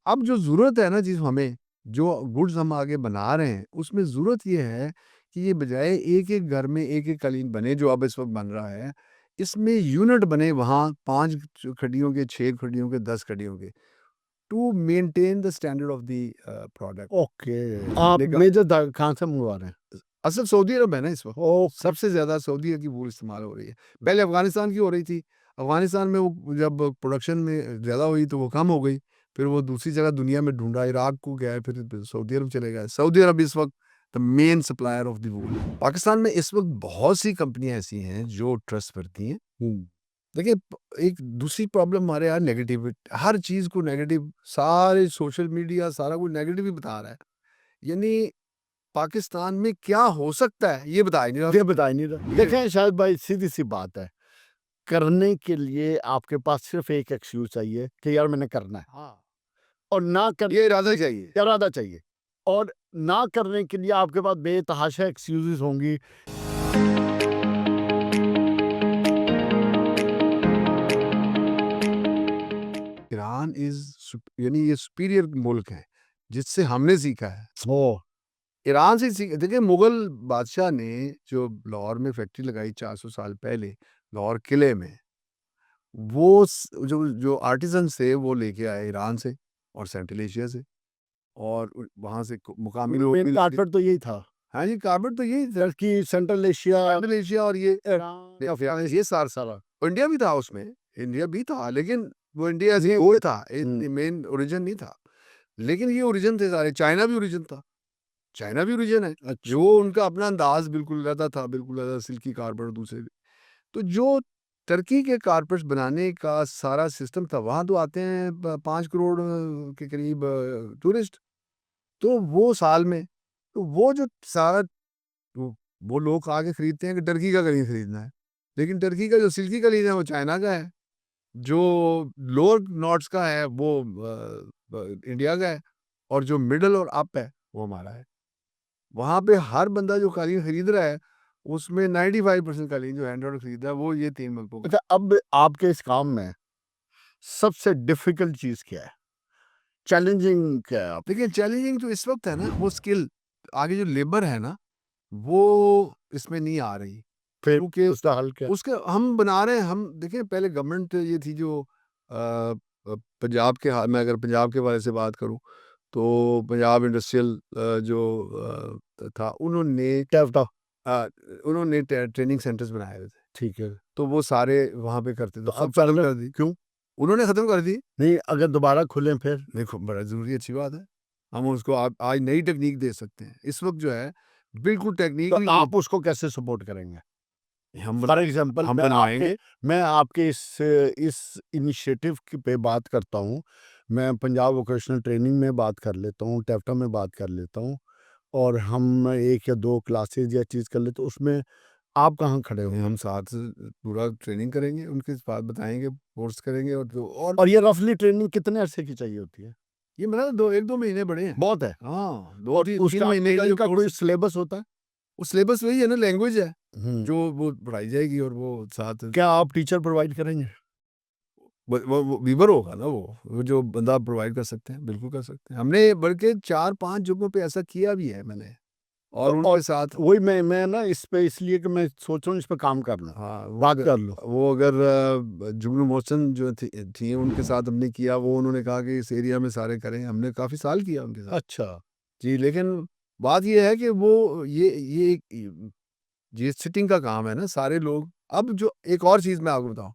अब जो ज़रूरत है ना जी हमें, जो गुड्स हम आगे बना रहे हैं, उसमें ज़रूरत ये है कि ये बजाय एक-एक घर में एक-एक कालीन बने जो अब इस वक़्त बन रहा है, इसमें यूनिट बने वहाँ 5 खड्डियों के, 6 खड्डियों के, 10 खड्डियों के, to maintain the standard of the product. Okay, आप लेकिन मेजर कहाँ से मंगवा रहे हैं? असल सऊदी अरब है ना इस वक़्त, ओके। सबसे ज़्यादा सऊदी की वूल इस्तेमाल हो रही है। पहले अफ़गानिस्तान की हो रही थी, अफ़गानिस्तान में वो जब प्रोडक्शन में ज़्यादा हुई तो वो कम हो गई, फिर वो दूसरी जगह दुनिया में ढूँढा, इराक को गया, फिर सऊदी अरब चले गए। सऊदी अरब इस वक़्त the main supplier of the वूल। पाकिस्तान में इस वक़्त बहुत सी कंपनियाँ ऐसी हैं जो ट्रस्टवर्दी हैं। देखिए एक दूसरी प्रॉब्लम हमारे यहाँ नेगेटिव, हर चीज़ को नेगेटिव, सारे सोशल मीडिया सारा कुछ नेगेटिव ही बता रहा है। यानी पाकिस्तान में क्या हो सकता है ये बता ही नहीं रहा। ये बता ही नहीं रहा। देखें शायद भाई, सीधी-सी बात है, करने के लिए आपके पास सिर्फ़ एक एक्सक्यूज़ चाहिए कि यार मैंने करना है, हाँ, और ना कर ये इरादा चाहिए। इरादा चाहिए, और ना करने के लिए आपके पास बेतहाशा एक्सक्यूज़ेज़ होंगी। ईरान यानी ये सुपीरियर मुल्क है, जिससे हमने सीखा है। ओह! ईरान से सीख देखिए मुगल बादशाह ने जो लाहौर में फैक्ट्री लगाई 400 साल पहले, लाहौर किले में, वो जो जो आर्टिजन थे वो लेके आए ईरान से और सेंट्रल एशिया से, और वहाँ से मुकामी लोग मेन भी। कारपेट तो यही था। हाँ जी, कारपेट तो यही था, Turkey, central Asia, central Asia और ये ईरान, अफगानिस्तान, ये सारा और इंडिया भी था उसमें, इंडिया भी था, लेकिन वो इंडिया ये वो था, हुँ। मेन ओरिजिन नहीं था। लेकिन ये ओरिजिन थे सारे, चाइना भी ओरिजिन था, चाइना भी ओरिजिन है। अच्छा। जो उनका अपना अंदाज़ बिल्कुल अलग था, बिल्कुल अलग सिल्की कारपेट दूसरे। तो जो टर्की के कारपेट्स बनाने का सारा सिस्टम था, वहाँ तो आते हैं 5 करोड़ के करीब टूरिस्ट, तो वो साल में, तो वो जो सारा वो वो लोग आके खरीदते हैं कि टर्की का कलीन खरीदना है। लेकिन टर्की का जो सिल्की कलीन है वो चाइना का है, जो लोअर नॉट्स का है वो इंडिया का है, और जो मिडल और अप है वो हमारा है। वहाँ पे हर बंदा जो कालीन खरीद रहा है, उसमें 95% कालीन जो हैंड खरीद रहा है वो ये 3 मुल्कों का। अच्छा, अब आपके इस काम में सबसे डिफ़िकल्ट चीज़ क्या है? चैलेंजिंग क्या है आप? देखिए चैलेंजिंग तो इस वक़्त है ना वो स्किल, आगे जो लेबर है ना, वो इसमें नहीं आ रही। फिर क्योंकि उसका हल क्या है? उसके हम बना रहे हैं, हम देखिए पहले गवर्नमेंट ये थी जो पंजाब के मैं अगर पंजाब के बारे से बात करूँ, तो पंजाब इंडस्ट्रियल था, टैफ़टा, अ, उन्होंने ट्रेनिंग सेंटर्स बनाए हुए थे। ठीक है। तो वो सारे वहाँ पे करते तो थे, सब अब खत्म करना कर दी। क्यों? उन्होंने खत्म कर दी। नहीं, अगर दोबारा खुलें फिर? देखो बड़ा ज़रूरी अच्छी बात है। हम उसको आज नई टेक्नीक दे सकते हैं। इस वक़्त जो है बिल्कुल टेक्नीक तो भी आप उसको कैसे सपोर्ट करेंगे? हम फॉर एग्ज़ाम्पल हम बनवाएँगे। मैं आपके इस इनिशिएटिव की पे बात करता हूँ। मैं पंजाब वोकेशनल ट्रेनिंग में बात कर लेता हूँ, टैफ़टा में बात कर लेता हूँ, और हम 1 या 2 क्लासेज़ या चीज़ कर लेते, तो उसमें आप कहाँ खड़े हो? हम साथ पूरा ट्रेनिंग करेंगे, उनके साथ बताएँगे, कोर्स करेंगे, और और ये रफ़ली ट्रेनिंग कितने अरसे की चाहिए होती है? ये मेरा 2 1-2 महीने बड़े हैं। बहुत है। हाँ, और 2-3 उसका महीने का ट्रेनिंग जो का कोर्स, कोई सिलेबस होता है? वो सिलेबस वही है ना, लैंग्वेज है, हुँ। जो वो पढ़ाई जाएगी, और वो साथ क्या आप टीचर प्रोवाइड करेंगे? वो वीवर होगा ना, वो जो बंदा प्रोवाइड कर सकते हैं, बिल्कुल कर सकते हैं। हमने बल्कि 4-5 जगहों पे ऐसा किया भी है मैंने, और और उनके साथ। वही मैं ना इस पे इसलिए कि मैं सोच रहा हूँ इस पे काम कर लूँ, हाँ, बात कर लूँ। वो अगर जुगनू मोहसिन जो थी उनके साथ हमने किया, वो उन्होंने कहा कि इस एरिया में सारे करें, हमने काफ़ी साल किया उनके साथ। अच्छा। जी, लेकिन बात ये है कि वो ये सिटिंग का काम है ना, सारे लोग। अब जो एक और चीज़ मैं आपको बताऊँ,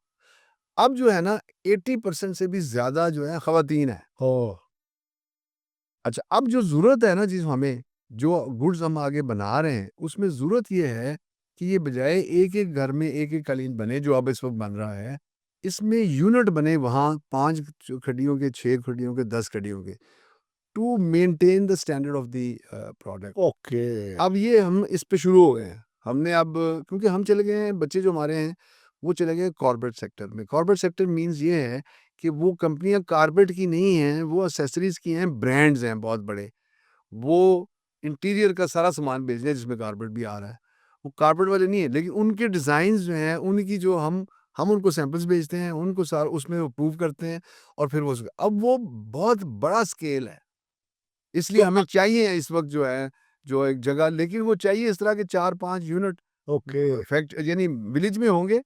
अब जो है ना 80% से भी ज़्यादा जो है ख़वातीन हैं। ओह! अच्छा, अब जो ज़रूरत है ना जी हमें, जो गुड्स हम आगे बना रहे हैं, उसमें ज़रूरत ये है कि ये बजाय एक-एक घर में एक-एक कालीन बने जो अब इस वक़्त बन रहा है, इसमें यूनिट बने वहाँ 5 खड्डियों के, 6 खड्डियों के, 10 खड्डियों के, to maintain the standard of the product. Okay. अब ये हम इस पे शुरू हो गए हैं। हमने अब, क्योंकि हम चले गए हैं, बच्चे जो हमारे हैं, वो चले गए कॉर्पोरेट सेक्टर में। कॉर्पोरेट सेक्टर मीन्स ये है कि वो कंपनियाँ कारपेट की नहीं हैं, वो एक्सेसरीज़ की हैं, ब्रांड्स हैं बहुत बड़े। वो इंटीरियर का सारा सामान बेच रहे हैं जिसमें कारपेट भी आ रहा है। वो कारपेट वाले नहीं है, लेकिन उनके डिज़ाइन्स जो हैं, उनकी जो हम हम उनको सैंपल्स भेजते हैं, उनको सारा उसमें वो प्रूव करते हैं और फिर वो अब वो बहुत बड़ा स्केल है। इसलिए तो हमें चाहिए इस वक़्त जो है, जो एक जगह, लेकिन वो चाहिए इस तरह के 4-5 यूनिट ओके, फैक्ट यानी विलेज में होंगे,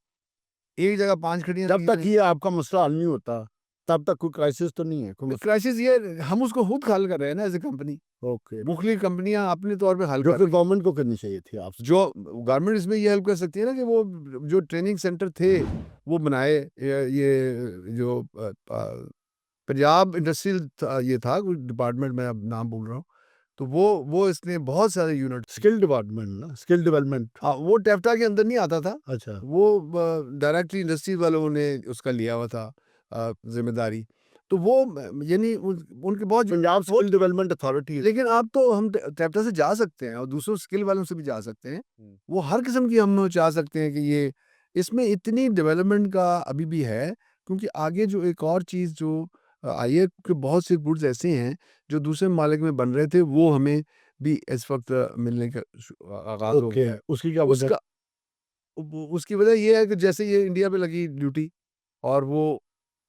एक जगह 5 खड़ियाँ जब 3 तक रहें। ये आपका मसला हल नहीं होता, तब तक कोई क्राइसिस तो नहीं है, कोई मसला? क्राइसिस ये हम उसको खुद हल कर रहे हैं ना एज़ अ कंपनी। ओके, मुख्तलिफ कंपनियाँ अपने तौर पे हल जो कर फिर रही हैं। गवर्नमेंट को करनी चाहिए थी आपसे। जो गवर्नमेंट इसमें ये हेल्प कर सकती है ना कि वो जो ट्रेनिंग सेंटर थे, वो बनाए। ये जो पंजाब इंडस्ट्रियल ये था कोई डिपार्टमेंट, मैं अब नाम भूल रहा हूँ। तो वो इसने बहुत सारे यूनिट स्किल डिपार्टमेंट ना, स्किल डेवलपमेंट। हाँ, वो टेफ्टा के अंदर नहीं आता था। अच्छा, वो डायरेक्टली इंडस्ट्री वालों ने उसका लिया हुआ था ज़िम्मेदारी। तो वो यानी उनके बहुत पंजाब वो स्किल डेवलपमेंट अथॉरिटी। लेकिन अब तो हम टेफ्टा से जा सकते हैं और दूसरों स्किल वालों से भी जा सकते हैं। वो हर किस्म की हम चाह सकते हैं कि ये इसमें इतनी डेवलपमेंट का अभी भी है, क्योंकि आगे जो एक और चीज़ जो आई है कि बहुत से गुड्स ऐसे हैं जो दूसरे ममालिक में बन रहे थे, वो हमें भी इस वक़्त मिलने का आगाज़ हो ओके, गया है। उसकी क्या वजह? उसका वो उसकी वजह ये है कि जैसे ये इंडिया पे लगी ड्यूटी और वो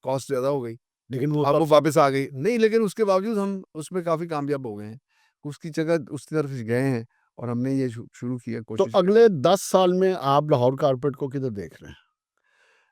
कॉस्ट ज़्यादा हो गई, लेकिन वो अब तब वो वापस आ गई। नहीं, लेकिन उसके बावजूद हम उसमें काफ़ी कामयाब हो गए हैं। उसकी जगह उसकी तरफ गए हैं और हमने ये शुरू किया तो कोशिश। अगले 10 साल में आप लाहौर कारपेट को किधर देख रहे हैं?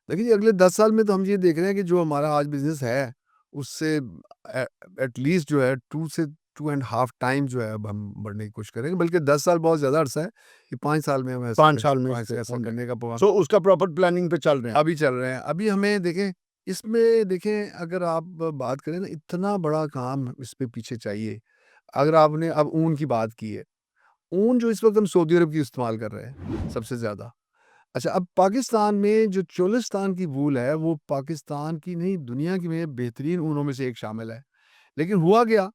देखिए, अगले 10 साल में तो हम ये देख रहे हैं कि जो हमारा आज बिज़नेस है, उससे एट लीस्ट जो है 2 से 2 एंड हाफ टाइम जो है अब हम बढ़ने की कोशिश करेंगे। बल्कि 10 साल बहुत ज़्यादा अरसा है, कि 5 साल में हम 5 साल में ऐसा ऐसा ओके। करने का प्रोग्राम सो उसका प्रॉपर प्लानिंग पे चल रहे हैं। अभी चल रहे हैं। अभी हमें देखें, इसमें देखें अगर आप बात करें ना, इतना बड़ा काम इसमें पीछे चाहिए। अगर आपने अब ऊन की बात की है, ऊन जो इस वक़्त हम सऊदी अरब की इस्तेमाल कर रहे हैं सबसे ज़्यादा। अच्छा, अब पाकिस्तान में जो चोलिस्तान की वूल है, वो पाकिस्तान की नहीं, दुनिया की में बेहतरीन ऊनों में से एक शामिल है। लेकिन हुआ क्या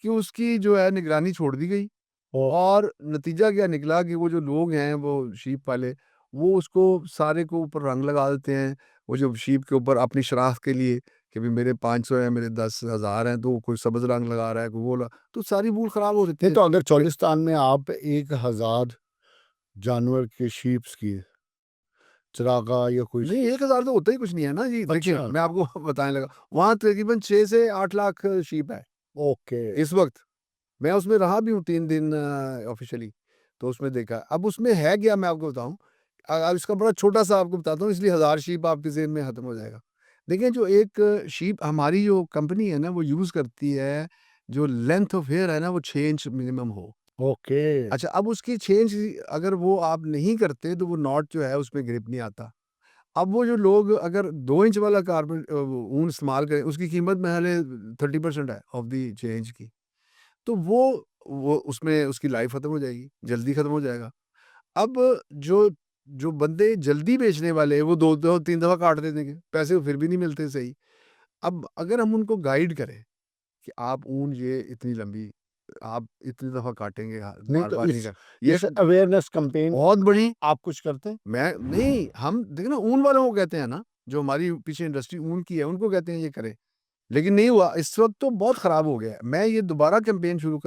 कि उसकी जो है निगरानी छोड़ दी गई ओ और नतीजा क्या निकला कि वो जो लोग हैं, वो शीप वाले, वो उसको सारे को ऊपर रंग लगा देते हैं। वो जो शीप के ऊपर अपनी शनाख्त के लिए कि भई मेरे 500 हैं, मेरे 10,000 हैं, तो कोई सब्ज़ रंग लगा रहा है, कोई वो तो सारी वूल ख़राब हो जाती नहीं, है। तो अगर चोलिस्तान में आप 1000 जानवर के शीप्स की चरागाह या कोई नहीं, 1,000 तो होता ही कुछ नहीं है ना जी। देखिए, अच्छा, मैं आपको बताने लगा, वहाँ तकरीबन 6 से 8 लाख शीप है ओके, इस वक़्त। मैं उसमें रहा भी हूँ 3 दिन ऑफ़िशियली, तो उसमें देखा। अब उसमें है क्या, मैं आपको बताऊँ। अब इसका बड़ा छोटा-सा आपको बताता हूँ, इसलिए 1000 शीप आपके ज़हन में ख़त्म हो जाएगा। देखिए, जो एक शीप हमारी जो कंपनी है ना, वो यूज़ करती है, जो लेंथ ऑफ हेयर है ना, वो 6 इंच मिनिमम हो। ओके, अच्छा, अब उसकी 6 इंच अगर वो आप नहीं करते, तो वो नॉट जो है, उसमें ग्रिप नहीं आता। अब वो जो लोग अगर 2 इंच वाला कारपेट ऊन इस्तेमाल करें, उसकी कीमत महज़ 30% है ऑफ द 6 इंच की। तो वो उसमें उसकी लाइफ़ ख़त्म हो जाएगी, जल्दी ख़त्म हो जाएगा। अब जो जो बंदे जल्दी बेचने वाले हैं, वो 2-2 3 दफ़ा काट देते हैं, पैसे फिर भी नहीं मिलते सही। अब अगर हम उनको गाइड करें कि आप ऊन ये इतनी लंबी, आप इतनी दफ़ा काटेंगे, नहीं तो बार-बार नहीं इस कर ये इस अवेयरनेस कैंपेन बहुत बड़ी आप कुछ करते हैं? मैं नहीं, हम देखिए ना, ऊन वालों को कहते हैं ना, जो हमारी पीछे इंडस्ट्री ऊन की है, उनको कहते हैं ये करें। लेकिन नहीं हुआ, इस वक़्त तो बहुत ख़राब हो गया है। मैं ये दोबारा कैंपेन शुरू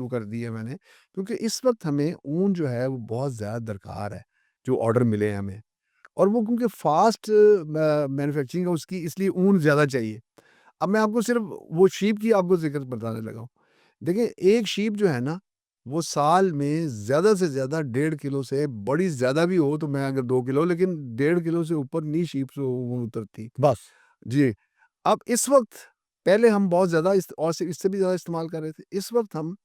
कर दी है मैंने, क्योंकि इस वक़्त हमें ऊन जो है वो बहुत ज़्यादा दरकार है, जो ऑर्डर मिले हैं हमें। और वो क्योंकि फ़ास्ट मैन्युफैक्चरिंग है उसकी, इसलिए ऊन ज़्यादा चाहिए। अब मैं आपको सिर्फ़ वो शीप की आपको ज़िक्र बताने लगा हूँ। देखिए, एक शीप जो है ना, वो साल में ज़्यादा से ज़्यादा 1.5 किलो से, बड़ी ज़्यादा भी हो तो मैं अगर 2 किलो, लेकिन 1.5 किलो से ऊपर नहीं शीप से ऊन उतरती। बस, जी। अब इस वक़्त, पहले हम बहुत ज़्यादा और से इससे भी ज़्यादा इस्तेमाल कर रहे थे। इस वक़्त हम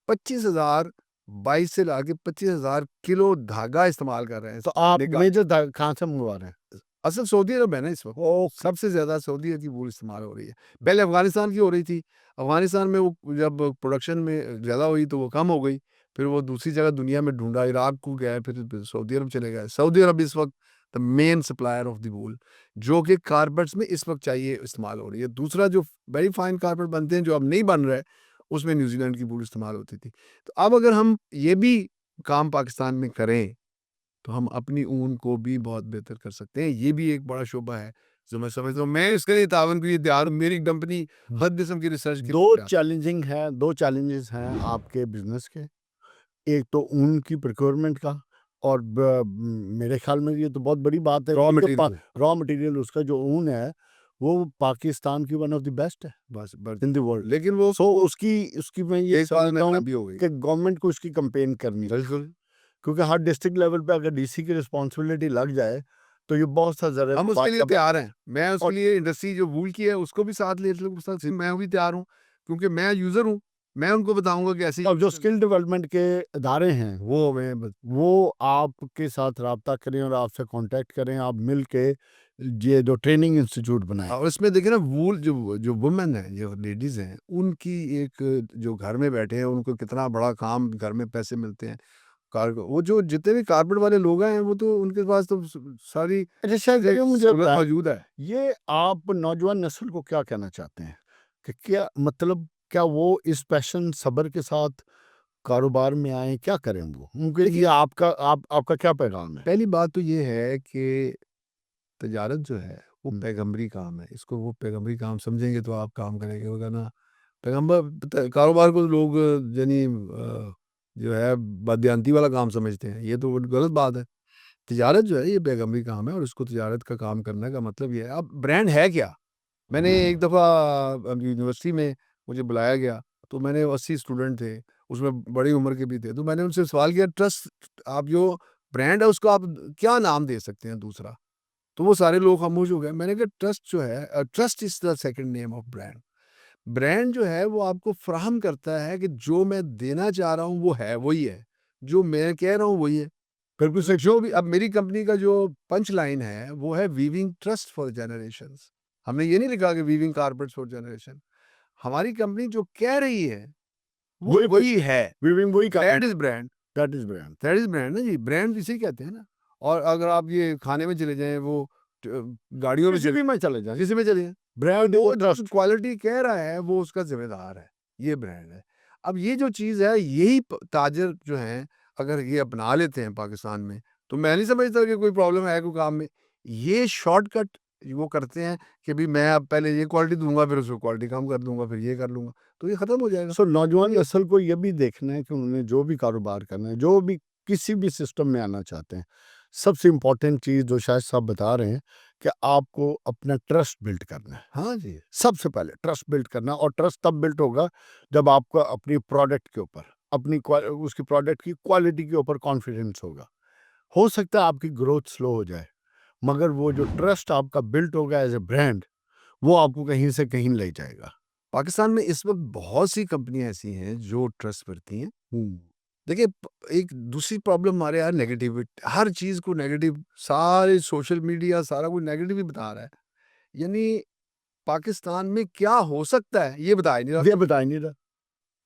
25,000 22 से लाके 25,000 किलो धागा इस्तेमाल कर रहे हैं। तो आप निका मेजर कहाँ से मंगवा रहे हैं? असल सऊदी अरब है ना इस वक़्त, ओके, सबसे ज़्यादा सऊदी अरब की वूल इस्तेमाल हो रही है। पहले अफ़गानिस्तान की हो रही थी, अफ़गानिस्तान में वो जब प्रोडक्शन में ज़्यादा हुई तो वो कम हो गई, फिर वो दूसरी जगह दुनिया में ढूँढा, इराक को गए, फिर सऊदी अरब चले गए। सऊदी अरब इस वक़्त the main supplier of the वूल, जो कि कारपेट्स में इस वक़्त चाहिए इस्तेमाल हो रही है। दूसरा जो वेरी फाइन कारपेट बनते हैं, जो अब नहीं बन रहे, उसमें न्यूज़ीलैंड की वूल इस्तेमाल होती थी। तो अब अगर हम ये भी काम पाकिस्तान में करें, तो हम अपनी ऊन को भी बहुत बेहतर कर सकते हैं। ये भी एक बड़ा शोबा है, जो मैं समझता हूँ। मैं इसके लिए ताउन के लिए तैयार हूँ। मेरी कंपनी हर किस्म की रिसर्च के 2 लिए तैयार चैलेंजिंग है 2 चैलेंजेस हैं आपके बिज़नेस के। एक तो ऊन की प्रोक्योरमेंट का और मेरे ख्याल में ये तो बहुत बड़ी बात है। रॉ मटेरियल रॉ मटेरियल उसका जो ऊन है वो पाकिस्तान की वन ऑफ द बेस्ट है बस इन द वर्ल्ड। लेकिन वो सो उसकी मैं ये एक बार में समझता हूँ खराबी हो गई। कि गवर्नमेंट को उसकी कंपेन करनी चाहिए, बिल्कुल क्योंकि हर डिस्ट्रिक्ट लेवल पे अगर डीसी की रिस्पॉन्सिबिलिटी लग जाए तो ये बहुत सा जरा हम उसके लिए तैयार हैं। मैं उसके लिए इंडस्ट्री जो वूल की है उसको भी साथ ले लूँ, मैं भी तैयार हूँ क्योंकि मैं यूज़र हूँ। मैं उनको बताऊँगा कि ऐसे अब जो स्किल डेवलपमेंट के इदारे हैं वो आपके साथ राब्ता करें और आपसे कांटेक्ट करें, आप मिल के ये जो ट्रेनिंग इंस्टीट्यूट बनाएं। और इसमें देखिए ना वूल जो वुमेन है, जो लेडीज़ हैं, उनकी एक जो घर में बैठे हैं, उनको कितना बड़ा काम, घर में पैसे मिलते हैं। वो जो जितने भी कारपेट वाले लोग हैं, वो तो उनके पास तो सारी अच्छा शायद ये मुझे सहूलत बताएं, मौजूद है। ये आप नौजवान नस्ल को क्या कहना चाहते हैं कि क्या मतलब क्या वो इस पैशन सब्र के साथ कारोबार में आए, क्या करें वो उनके लिए? आपका क्या पैगाम है? पहली बात तो ये है कि तजारत जो है वो पैगंबरी काम है। इसको वो पैगंबरी काम समझेंगे तो आप काम करेंगे, वरना पैगंबर कारोबार को लोग यानी जो है बदयांती वाला काम समझते हैं। ये तो गलत बात है। तिजारत जो है ये पैगंबरी काम है और इसको तिजारत का काम करने का मतलब ये है। अब ब्रांड है क्या? मैंने एक दफ़ा यूनिवर्सिटी में मुझे बुलाया गया, तो मैंने 80 स्टूडेंट थे, उसमें बड़ी उम्र के भी थे। तो मैंने उनसे सवाल किया, ट्रस्ट आप जो ब्रांड है उसको आप क्या नाम दे सकते हैं दूसरा? तो वो सारे लोग खामोश हो गए। मैंने कहा ट्रस्ट जो है, trust is the second name of brand. Brand जो है वो आपको फ़राहम करता है कि जो मैं देना चाह रहा हूँ वो है, वही है। जो मैं कह रहा हूँ वही है। बिल्कुल सही। जो भी अब मेरी कंपनी का जो पंच लाइन है वो है वीविंग ट्रस्ट फॉर जनरेशंस। हमने ये नहीं लिखा कि वीविंग कारपेट्स फॉर जनरेशन। हमारी कंपनी जो कह रही है वो वही है। वही that is brand. That is brand. That is brand ना जी, ब्रांड इसे कहते हैं ना। और अगर आप ये खाने में चले जाएँ, वो गाड़ियों में किसी चले, भी में चले जाएं, किसी में चले जाएँ, ब्रांड वो ट्रस्ट। क्वालिटी कह रहा है वो उसका ज़िम्मेदार है। ये ब्रांड है। अब ये जो चीज़ है यही ताजर जो हैं अगर ये अपना लेते हैं पाकिस्तान में, तो मैं नहीं समझता कि कोई प्रॉब्लम है कोई काम में। ये शॉर्टकट वो करते हैं कि भई मैं अब पहले ये क्वालिटी दूँगा, फिर उसको क्वालिटी कम कर दूँगा, फिर ये कर लूँगा, तो ये ख़त्म हो जाएगा। सो नौजवान नस्ल को ये भी देखना है कि उन्होंने जो भी कारोबार करना है, जो भी किसी भी सिस्टम में आना चाहते हैं, सबसे इम्पोर्टेंट चीज़ जो शायद साहब बता रहे हैं कि आपको अपना ट्रस्ट बिल्ड करना है। हाँ जी। सबसे पहले ट्रस्ट बिल्ड करना, और ट्रस्ट तब बिल्ड होगा जब आपका अपनी प्रोडक्ट के ऊपर, उसकी प्रोडक्ट की क्वालिटी के ऊपर कॉन्फिडेंस होगा। हो सकता है आपकी ग्रोथ स्लो हो जाए, मगर वो जो ट्रस्ट आपका बिल्ड होगा एज ए ब्रांड, वो आपको कहीं से कहीं ले जाएगा। पाकिस्तान में इस वक़्त बहुत सी कंपनियाँ ऐसी हैं जो ट्रस्ट करती हैं। देखिए एक दूसरी प्रॉब्लम हमारे यहाँ नेगेटिविटी, हर चीज़ को नेगेटिव, सारे सोशल मीडिया सारा कुछ नेगेटिव ही बता रहा है। यानी पाकिस्तान में क्या हो सकता है ये बता ही नहीं रहा। ये बता ही नहीं रहा।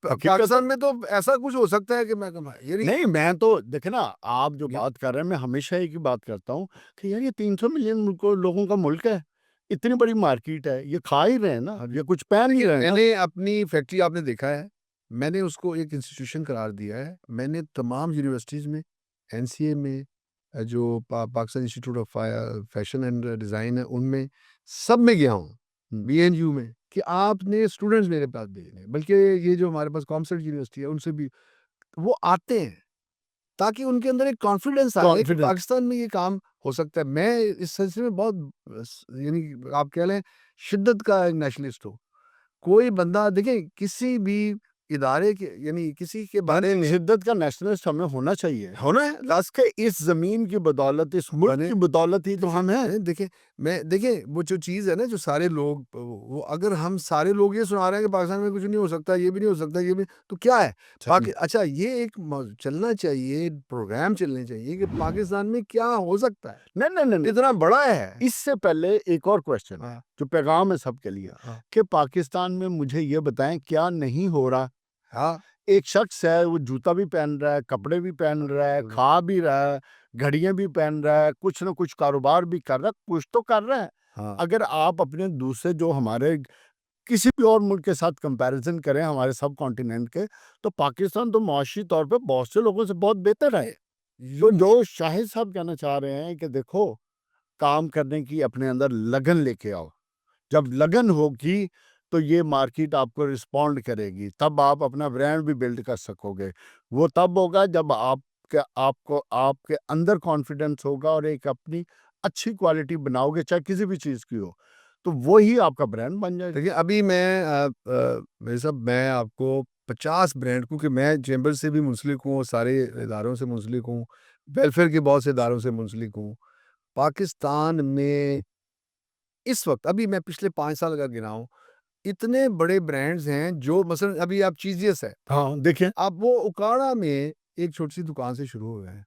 हकीकत पाकिस्तान में तो ऐसा कुछ हो सकता है कि मैं ये नहीं, मैं तो देखे ना, आप जो या- बात कर रहे हैं, मैं हमेशा एक ही बात करता हूँ कि यार ये 300 मिलियन लोगों का मुल्क है, इतनी बड़ी मार्केट है, ये खा ही रहे हैं ना, ये कुछ पहन ही रहे हैं ना। मैंने अपनी फैक्ट्री आपने देखा है, मैंने उसको एक इंस्टीट्यूशन करार दिया है। मैंने तमाम यूनिवर्सिटीज़ में, एनसीए में, जो Pakistan institute of fashion and design है उनमें, सब में गया हूँ। बीएनयू में कि आपने स्टूडेंट्स मेरे पास भेजने हैं, बल्कि ये जो हमारे पास कॉमसर्ट यूनिवर्सिटी है उनसे भी वो आते हैं ताकि उनके अंदर एक कॉन्फिडेंस आए कि कॉन्फिडेंस। पाकिस्तान में ये काम हो सकता है। मैं इस सिलसिले में बहुत यानी आप कह लें शिद्दत का एक नेशनलिस्ट हूँ। कोई बंदा देखिए किसी भी इदारे के यानी किसी के बारे में शिद्दत का नेशनलिस्ट हमें होना चाहिए। होना है लास्ट के इस जमीन की बदौलत, इस मुल्क की बदौलत ही तो हम हैं। देखिए वो जो चीज़ है ना, जो सारे लोग वो अगर हम सारे लोग ये सुना रहे हैं कि पाकिस्तान में कुछ नहीं हो सकता, ये भी नहीं हो सकता, ये भी, तो क्या है अच्छा ये एक चलना चाहिए, प्रोग्राम चलने चाहिए कि पाकिस्तान में क्या हो सकता है। नहीं नहीं नहीं, इतना बड़ा है। इससे पहले एक और क्वेश्चन है जो पैगाम है सबके लिए कि पाकिस्तान में मुझे ये बताएं क्या नहीं हो रहा। हाँ एक शख्स है, वो जूता भी पहन रहा है, कपड़े भी पहन रहा है, खा भी रहा है, घड़ियां भी पहन रहा है, कुछ ना कुछ कारोबार भी कर रहा है, कुछ तो कर रहा है। हाँ अगर आप अपने दूसरे जो हमारे किसी भी और मुल्क के साथ कंपैरिजन करें, हमारे सब कॉन्टिनेंट के, तो पाकिस्तान तो माशी तौर पे बहुत से लोगों से बहुत बेहतर है। तो जो शाहिद साहब कहना चाह रहे हैं कि देखो, काम करने की अपने अंदर लगन लेके आओ। जब लगन होगी तो ये मार्केट आपको रिस्पॉन्ड करेगी, तब आप अपना ब्रांड भी बिल्ड कर सकोगे। वो तब होगा जब आप आपके अंदर कॉन्फिडेंस होगा और एक अपनी अच्छी क्वालिटी बनाओगे, चाहे किसी भी चीज़ की हो, तो वो ही आपका ब्रांड बन जाएगा। देखिए अभी मेरे साहब मैं आपको 50 ब्रांड, क्योंकि मैं चैम्बर से भी मुंसलिक हूँ, सारे इदारों से मुंसलिक हूँ, वेलफेयर के बहुत से इदारों से मुंसलिक हूँ। पाकिस्तान में इस वक़्त अभी मैं पिछले 5 साल अगर गिनाऊँ, इतने बड़े ब्रांड्स हैं जो मसलन अभी आप चीज़ियस है, हाँ, देखें आप वो उकाड़ा में एक छोटी-सी दुकान से शुरू हुए हैं।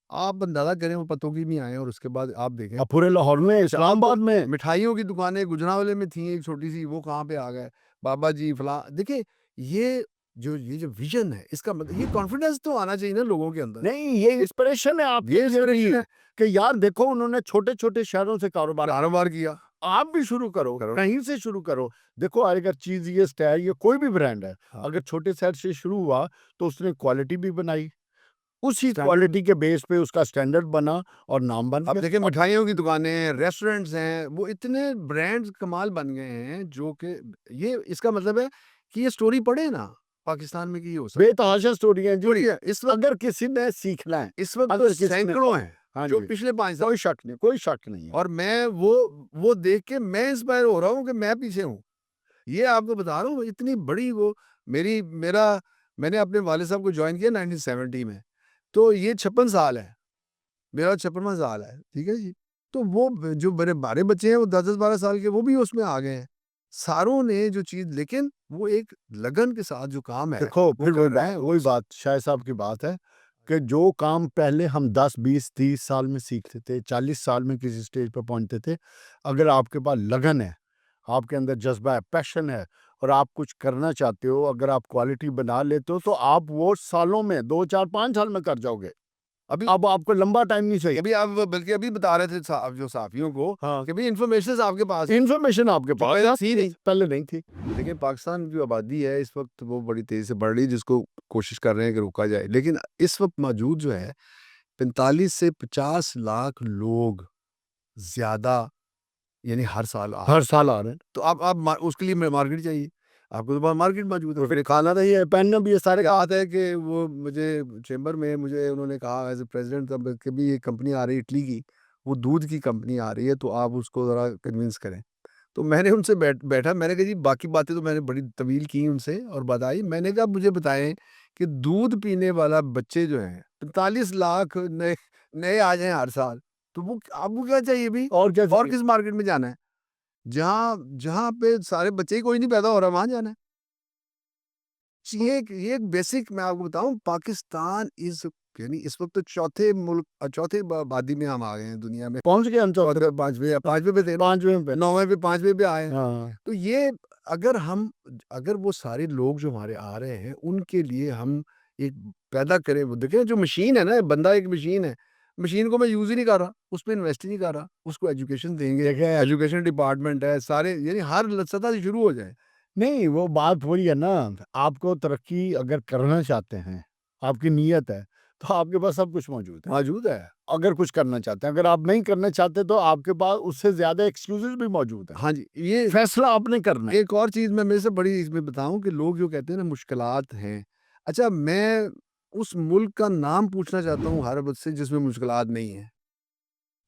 आप अंदाज़ा करें वो पतोगी में आए हैं और उसके बाद आप देखें पूरे लाहौर में, आप इस्लामाबाद में। मिठाइयों की दुकानें गुजरांवाले में थी एक छोटी-सी, वो कहाँ पे आ गए? बाबा जी फलाँ देखिए ये जो विज़न है, इसका मतलब ये कॉन्फिडेंस तो आना चाहिए ना लोगों के अंदर। नहीं, ये इंस्पिरेशन है आपके ये लिए इंस्पिरेशन है। कि यार देखो उन्होंने छोटे-छोटे शहरों से कारोबार कारोबार किया। आप भी शुरू करो, करो। कहीं से शुरू करो। देखो अगर चीज़ियस्ट है, ये कोई भी ब्रांड है, हाँ। अगर छोटे शहर से शुरू हुआ तो उसने क्वालिटी भी बनाई। उसी स्टैंडर्ड क्वालिटी के बेस पे उसका स्टैंडर्ड बना और नाम बन अब गया। देखिए मिठाइयों की दुकानें, रेस्टोरेंट्स हैं, वो इतने ब्रांड्स कमाल बन गए हैं जो कि ये इसका मतलब है कि ये स्टोरी पढ़े ना, पाकिस्तान में कि ये हो सकता बेतहाशा स्टोरी है जी। है। इस वक़्त अगर किसी ने सीखना है, इस वक़्त अगर तो किसी ने सैकड़ों हैं, हाँ जो जी, पिछले 5 साल कोई शक नहीं, कोई शक नहीं है। और मैं वो देख के मैं इंस्पायर हो रहा हूँ कि मैं पीछे हूँ। ये आपको बता रहा हूँ इतनी बड़ी वो मेरी मेरा मैंने अपने वालिद साहब को जॉइन किया 1970 में, तो ये 56 साल है। मेरा 56वां साल है, ठीक है जी? तो वो ब जो मेरे बारे बच्चे हैं वो 10-10 12 साल के वो भी उसमें आ गए हैं। सारों ने जो चीज़ लेकिन वो एक लगन के साथ जो काम है, देखो वो फिर कर रहे हैं। वही बात शाह साहब की बात है कि जो काम पहले हम 10, 20, 30 साल में सीखते थे, 40 साल में किसी स्टेज पे पहुँचते थे, अगर आपके पास लगन है, आपके अंदर जज़्बा है, पैशन है और आप कुछ करना चाहते हो, अगर आप क्वालिटी बना लेते हो, तो आप वो सालों में 2, 4, 5 साल में कर जाओगे। अभी अब आपको लंबा टाइम नहीं चाहिए। अभी आप बल्कि अभी बता रहे थे जो साफ़ियों को हाँ, कि भई इन्फॉर्मेशंस आपके पास है, इन्फॉर्मेशन आपके जो पास पहले है, थी नहीं। पहले नहीं थी। देखिए पाकिस्तान की जो आबादी है इस वक़्त वो बड़ी तेज़ी से बढ़ रही है जिसको कोशिश कर रहे हैं कि रोका जाए। लेकिन इस वक़्त मौजूद जो है 45 से 50 लाख लोग ज़्यादा यानी हर साल आ हर साल आ रहे हैं। तो आप मा उसके लिए मार्केट चाहिए। आपके पास मार्केट मौजूद है। तो फिर खाना नहीं है, पहनना भी है, सारे याद है कि वो मुझे चैम्बर में मुझे उन्होंने कहा एज़ अ प्रेज़िडेंट तब कि भी ये कंपनी आ रही है इटली की, वो दूध की कंपनी आ रही है तो आप उसको ज़रा कन्विंस करें। तो मैंने उनसे बैठा मैंने कहा जी बाकी बातें तो मैंने बड़ी तवील की उनसे और बताई। मैंने कहा मुझे बताएँ कि दूध पीने वाला बच्चे जो हैं 45 लाख नए नए आ जाएँ हर साल, तो वो आपको क्या चाहिए भई? और क्या और चाहिए? किस मार्केट में जाना है? जहाँ जहाँ पे सारे बच्चे ही कोई नहीं पैदा हो रहा वहाँ जाना है। ये एक बेसिक मैं आपको बताऊँ पाकिस्तान यानी इस वक़्त तो चौथे आबादी में हम आ गए हैं दुनिया में। पहुँच गए हम चौथे चौथे 5वें पे थे, 5वें पे। 9वें पे 5वें पे आए हैं। हाँ, तो ये अगर वो सारे लोग जो हमारे आ रहे हैं उनके लिए हम एक पैदा करें वो देखें जो मशीन है ना बंदा एक मशीन है। मशीन को मैं यूज़ ही नहीं कर रहा, उस पे इन्वेस्ट ही नहीं कर रहा, उसको एजुकेशन देंगे, देखें एजुकेशन डिपार्टमेंट है सारे यानी हर सतह से शुरू हो जाए। नहीं वो बात वही है ना, आपको तरक्की अगर करना चाहते हैं, आपकी नीयत है, तो आपके पास सब कुछ मौजूद है। मौजूद है। अगर कुछ करना चाहते हैं, अगर आप नहीं करना चाहते तो आपके पास उससे ज़्यादा एक्सक्यूज़ेज़ भी मौजूद हैं। हाँ जी, ये फैसला आपने करना है। एक और चीज़ मैं मेरे से बड़ी इसमें बताऊँ कि लोग जो कहते हैं ना मुश्किलात हैं। अच्छा मैं उस मुल्क का नाम पूछना चाहता हूँ हर मुझसे जिसमें मुश्किलात नहीं है।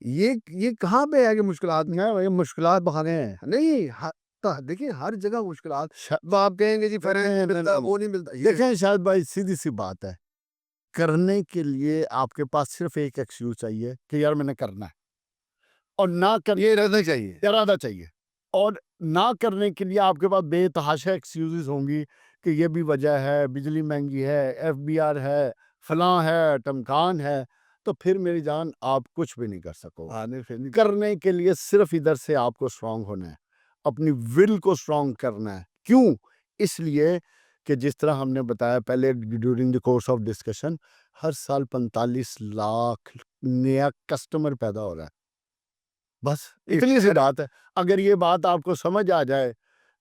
ये कहाँ पे है कि मुश्किलात नहीं ये मुश्किलात बहाने हैं। नहीं ह त देखिए हर जगह मुश्किलात श अब आप कहेंगे जी फाइनेंस नहीं मिलता, वो नहीं मिलता। ये देखें शायद भाई सीधी-सी बात है, करने के लिए आपके पास सिर्फ़ एक एक्सक्यूज़ चाहिए कि यार मैंने करना है और ना कर ये रहना चाहिए। इरादा चाहिए और ना करने के लिए आपके पास बेतहाशा एक्सक्यूज़ेज़ होंगी कि ये भी वजह है, बिजली महँगी है, एफबीआर है, फलाँ है, ढमकान है, तो फिर मेरी जान आप कुछ भी नहीं कर सकोगे। आने फिर नहीं करने के लिए सिर्फ़ इधर से आपको स्ट्रॉन्ग होना है, अपनी विल को स्ट्रॉन्ग करना है। क्यों? इसलिए कि जिस तरह हमने बताया पहले during the course of discussion हर साल 45 लाख नया कस्टमर पैदा हो रहा है। बस इतनी सी बात है। अगर ये बात आपको समझ आ जाए,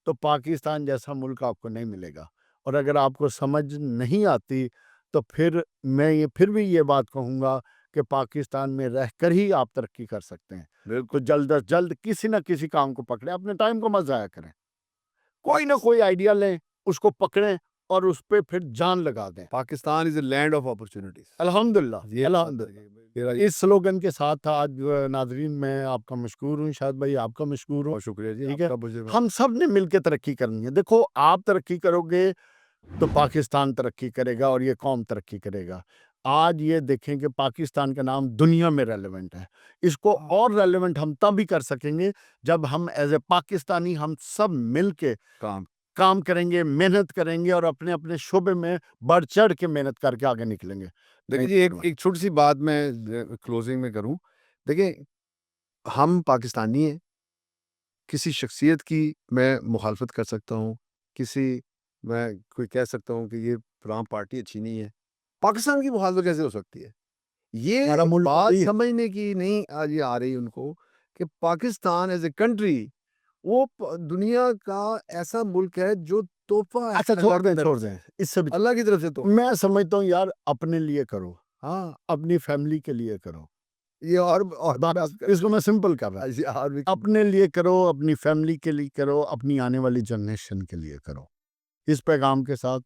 तो पाकिस्तान जैसा मुल्क आपको नहीं मिलेगा और अगर आपको समझ नहीं आती, तो फिर मैं फिर भी ये बात कहूँगा कि पाकिस्तान में रहकर ही आप तरक्की कर सकते हैं। तो बिल्कुल। जल्द अज़ जल्द किसी न किसी काम को पकड़ें, अपने टाइम को मत ज़ाया करें। कोई ना कोई आइडिया लें, उसको पकड़ें और उस पे फिर जान लगा दें। Pakistan is a land of opportunities. अल्हम्दुलिल्लाह, ये अल्हम्दुलिल्लाह। मेरा इस स्लोगन के साथ आज नाज़रीन मैं आपका मशकूर हूँ, शायद भाई आपका मशकूर हूँ। बहुत शुक्रिया जी, ठीक है? आपका मुझे हम सब ने मिलके तरक्की करनी है। देखो, आप तरक्की करोगे तो पाकिस्तान तरक्की करेगा और ये कौम तरक्की करेगा। आज ये देखें कि पाकिस्तान का नाम दुनिया में रेलेवेंट है। इसको और रेलेवेंट हम तभी कर सकेंगे जब हम एज़ ए पाकिस्तानी हम सब मिल के काम करेंगे, मेहनत करेंगे और अपने-अपने शोबे में बढ़-चढ़ के मेहनत करके आगे निकलेंगे। देखिए जी, एक छोटी-सी बात मैं क्लोज़िंग में करूँ। देखिए, हम पाकिस्तानी हैं, किसी शख्सियत की मैं मुखालफत कर सकता हूँ, मैं कोई कह सकता हूँ कि ये फलाँ पार्टी अच्छी नहीं है। पाकिस्तान की मुखालफत कैसे हो सकती है? ये हमारा मुल्क बात वही है। समझने की नहीं आज ये आ रही उनको कि पाकिस्तान एज़ ए कंट्री वो दुनिया का ऐसा मुल्क है जो तोहफ़ा है अच्छा, छोड़ दें, इससे भी अल्लाह की तरफ से तो मैं समझता हूँ यार, अपने लिए करो, हाँ, अपनी फैमिली के लिए करो। ये और बस इसको मैं सिंपल कर रहा हूँ। ऐसे और भी अपने लिए करो, अपनी फैमिली के लिए करो, अपनी आने वाली जनरेशन के लिए करो। इस पैगाम के साथ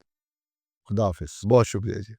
खुदा हाफ़िज़। बहुत शुक्रिया जी।